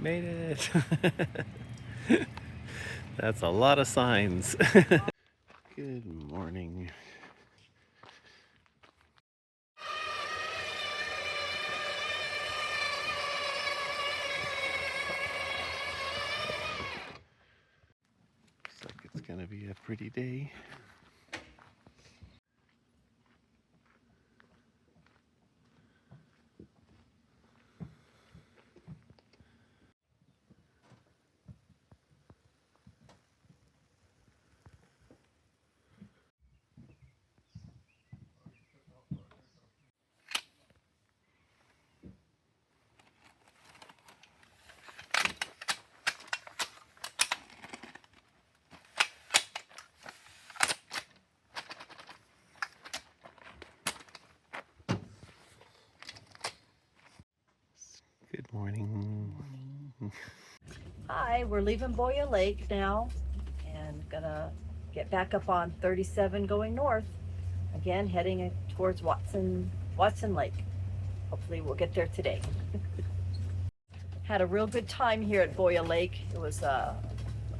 Made it. That's a lot of signs. Good morning. Looks like it's gonna be a pretty day. Good morning. Hi, we're leaving Boya Lake now and gonna get back up on 37 going north. Again, heading towards Watson Lake. Hopefully we'll get there today. Had a real good time here at Boya Lake. It was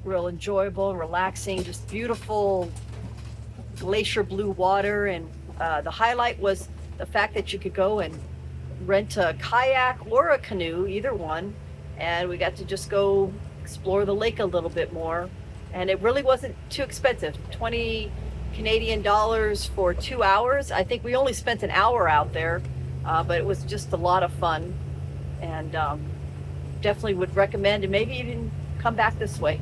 real enjoyable, relaxing, just beautiful glacier blue water. And the highlight was the fact that you could go and rent a kayak or a canoe, either one, and we got to just go explore the lake a little bit more. And it really wasn't too expensive, 20 Canadian dollars for 2 hours. I think we only spent an hour out there, but it was just a lot of fun, and definitely would recommend, and maybe even come back this way.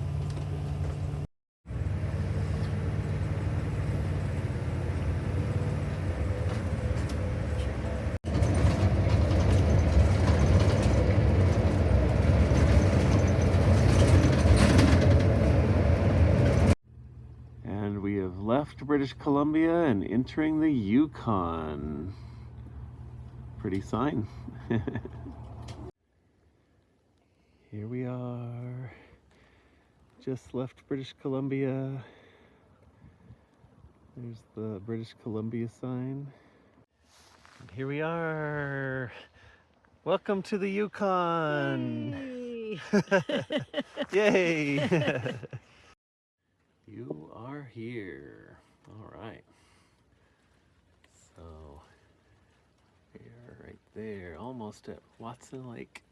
And we have left British Columbia and entering the Yukon. Pretty sign. Here we are. Just left British Columbia. There's the British Columbia sign. And here we are. Welcome to the Yukon. Yay! Yay! You are here. All right. So we are right there, almost at Watson Lake.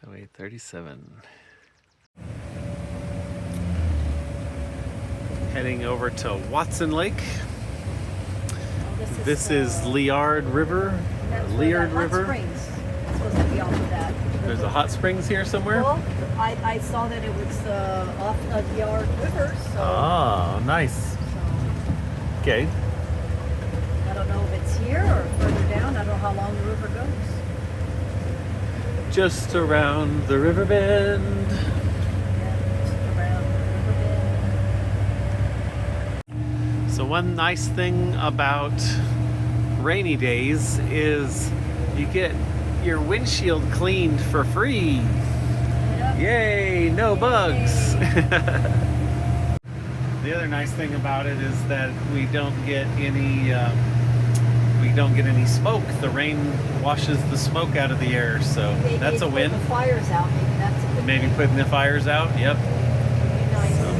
Highway 37. Heading over to Watson Lake. This is Liard River. Liard River. Springs. It's supposed to be off of that. There's a hot springs here somewhere. Well, I saw that it was off of Liard River. So, Oh, nice. so Okay. I don't know if it's here or further down. I don't know how long the river goes. Just around the river bend. Yeah, just around the river bend. So one nice thing about rainy days is you get your windshield cleaned for free. Yep. Yay, no bugs. The other nice thing about it is that we don't get any smoke. The rain washes the smoke out of the air, so Maybe that's a win. Put the fires out. Maybe that's a good Maybe thing. putting the fires out. Yep. Would be nice. So.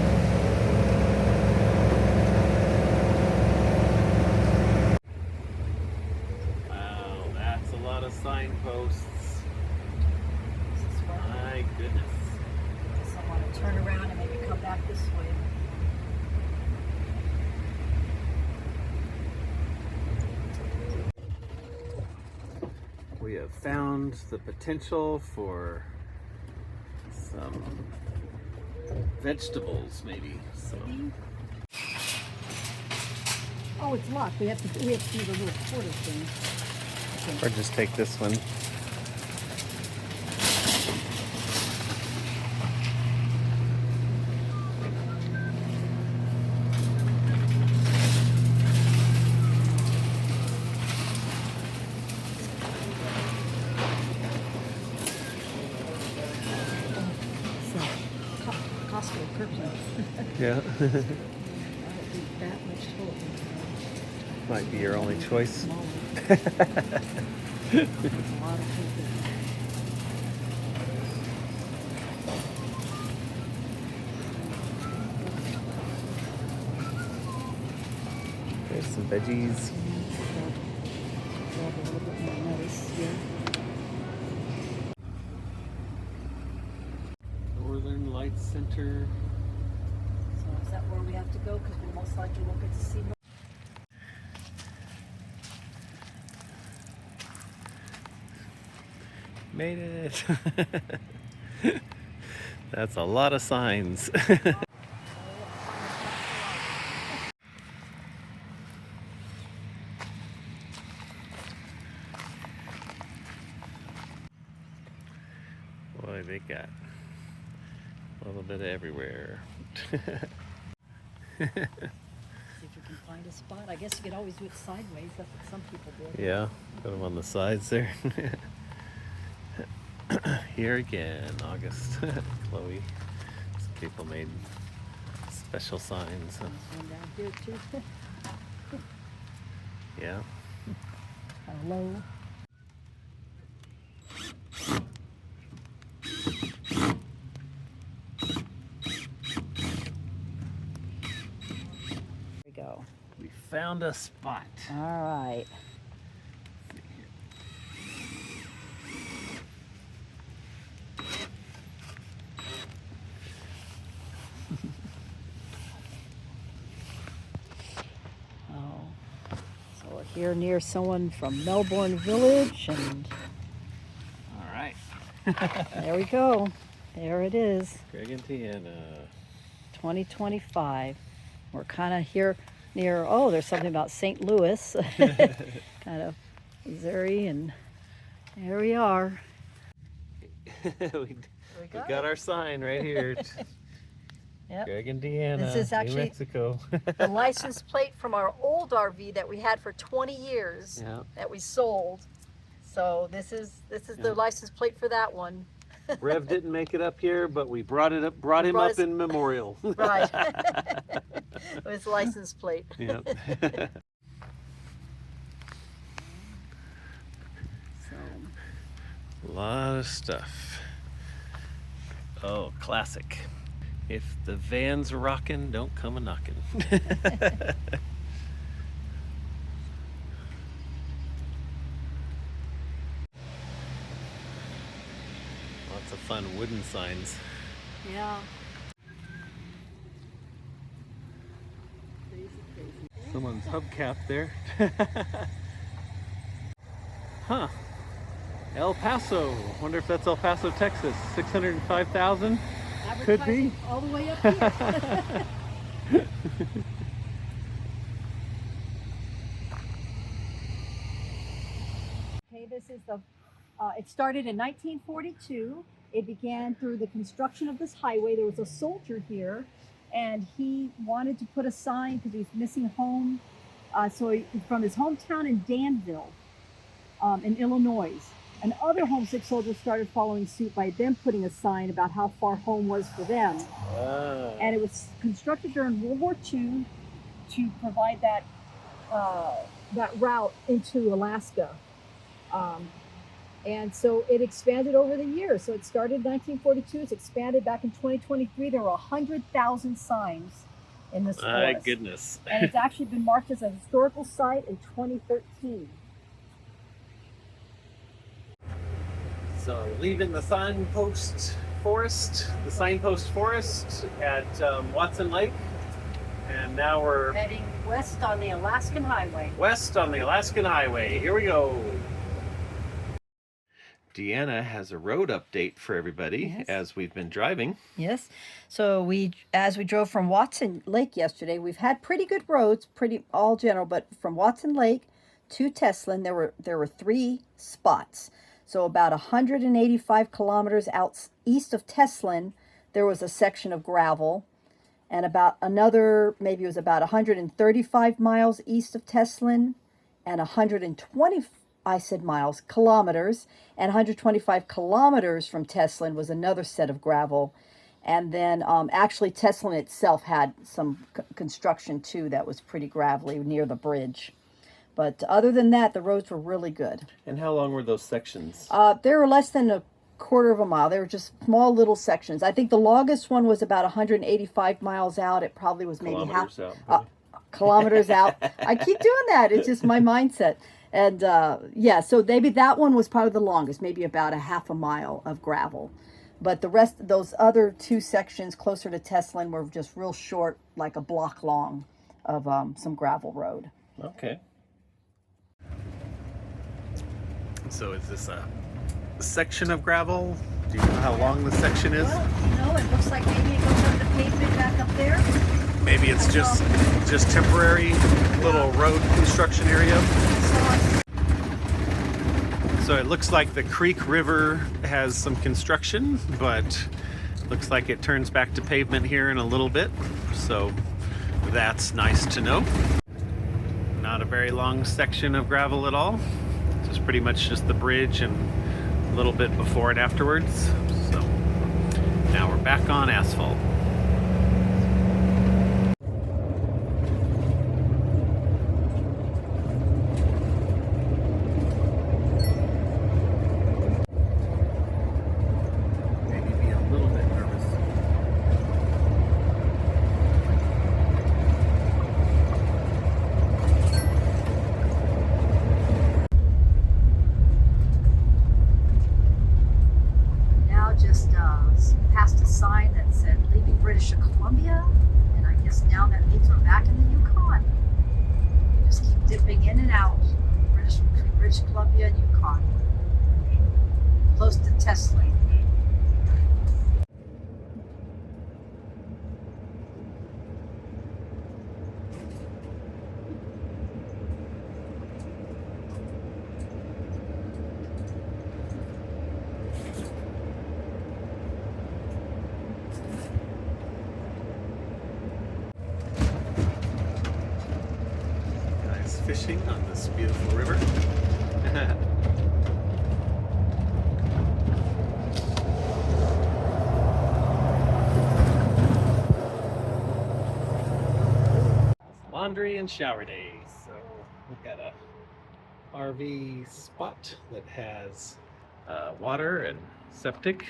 Wow, that's a lot of signposts. This is where My goodness. I guess I want to turn around and maybe come back this way. We have found the potential for some vegetables, maybe. So Oh, it's locked. We have to do the little quarter thing. or just take this one. Costco curbside. Yeah. I don't think that much total. Might be your only choice. Smaller. There's a lot of people. There's some veggies. Grab a little bit more lettuce here. Northern Lights Center. So is that where we have to go? Because we most likely won't get to see more. Made it. That's a lot of signs. Boy, they got a little bit of everywhere. See if you can find a spot. I guess you could always do it sideways. That's what some people do. Yeah, put them on the sides there. Here again, August. Chloe. Some people made special signs. One down here too. Yeah. Hello. There we go. We found a spot. All right. So we're here near someone from Melbourne Village, and All right. there we go. There it is, Greg and Tiana. 2025. We're kind of here near, oh, there's something about St. Louis, kind of Missouri, and there we are. we got our sign right here. Yep. Greg and Deanna, This is actually- New Mexico. The license plate from our old RV that we had for 20 years Yeah. that we sold. So this is Yeah. the license plate for that one. Rev didn't make it up here, but we brought him Brought up his- in memorial. Right. With license plate. Yep. So, A lot of stuff. Oh, classic. If the van's rockin', don't come a knockin'. Lots of fun wooden signs. yeah. Someone's hubcap there. Huh. El Paso. Wonder if that's El Paso, Texas. 605,000? Could be. Advertising all the way up here. Okay, this is the, it started in 1942. It began through the construction of this highway. There was a soldier here, and he wanted to put a sign because he was missing home. From his hometown in Danville, in Illinois. And other homesick soldiers started following suit by them putting a sign about how far home was for them. And it was constructed during World War II to provide that route into Alaska. And so it expanded over the years. So it started in 1942. It's expanded back in 2023. There were 100,000 signs in this My forest. goodness. And it's actually been marked as a historical site in 2013. So leaving the signpost forest at Watson Lake, and now we're Heading west on the Alaskan Highway. west on the Alaskan Highway. Here we go. Deanna has a road update for everybody Yes. as we've been driving. Yes. So as we drove from Watson Lake yesterday, we've had pretty good roads, pretty all general, but from Watson Lake to Teslin, there were 3 spots. So about 185 kilometers out east of Teslin, there was a section of gravel, and about another, maybe it was about 135 miles east of Teslin, and 120, I said miles, kilometers, and 125 kilometers from Teslin was another set of gravel. And then actually Teslin itself had some construction too that was pretty gravelly near the bridge. But other than that, the roads were really good. And how long were those sections? They were less than a quarter of a mile. They were just small little sections. I think the longest one was about 185 miles out. It probably was maybe Kilometers half out, kilometers out. I keep doing that. It's just my mindset. And yeah, so maybe that one was probably the longest, maybe about a half a mile of gravel. But the rest of those other two sections closer to Teslin were just real short, like a block long of some gravel road. Okay. So is this a section of gravel? Do you know how long the section is? Well, it looks like maybe it goes up the pavement back up there. Maybe it's just temporary little road construction area. So it looks like the Creek River has some construction, but looks like it turns back to pavement here in a little bit. So that's nice to know. Not a very long section of gravel at all. It's pretty much just the bridge and a little bit before and afterwards. So now we're back on asphalt. Past a sign that said leaving British Columbia, and I guess now that means we're back in the Yukon. Just keep dipping in and out between British Columbia and Yukon, close to Teslin. Fishing on this beautiful river. Laundry and shower days. So we've got a RV spot that has water and septic.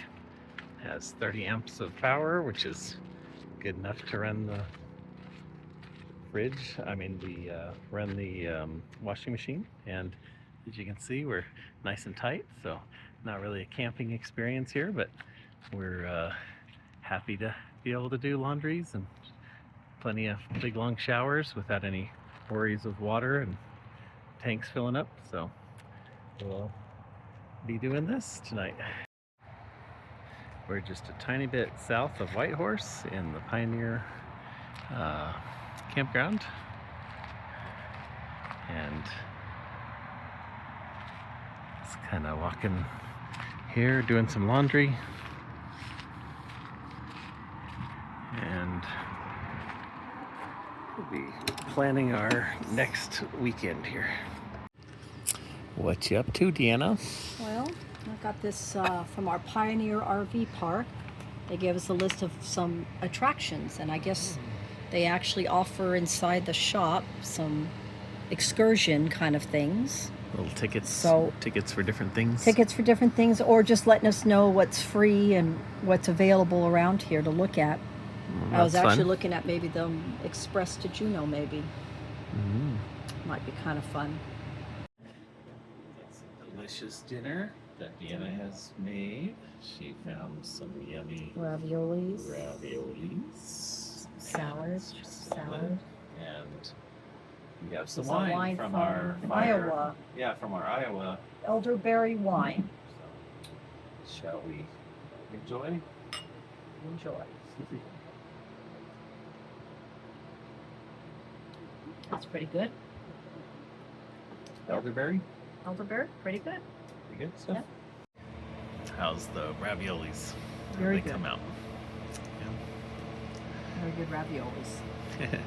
Has 30 amps of power, which is good enough to run the fridge. Run the washing machine, and as you can see, we're nice and tight, so not really a camping experience here, but we're happy to be able to do laundries and plenty of big long showers without any worries of water and tanks filling up. So we'll be doing this tonight. We're just a tiny bit south of Whitehorse in the Pioneer campground, and just kind of walking here, doing some laundry, and we'll be planning our next weekend here. What you up to, Deanna? Well, I got this from our Pioneer RV park. They gave us a list of some attractions, and I guess they actually offer inside the shop some excursion kind of things. Little tickets. So tickets for different things. Tickets for different things, or just letting us know what's free and what's available around here to look at. Well, I was actually fun. looking at maybe the Express to Juneau, maybe. Might be kind of fun. That's a delicious dinner that Deanna has made. She found some yummy Raviolis. Salad, and we have some wine from our Iowa. Yeah, from our Iowa. Elderberry wine. So, shall we enjoy? Enjoy. That's pretty good. Elderberry? Elderberry, pretty good. Pretty good stuff. Yep. How's the raviolis? Very They good. come out. Very good raviolis. Yeah.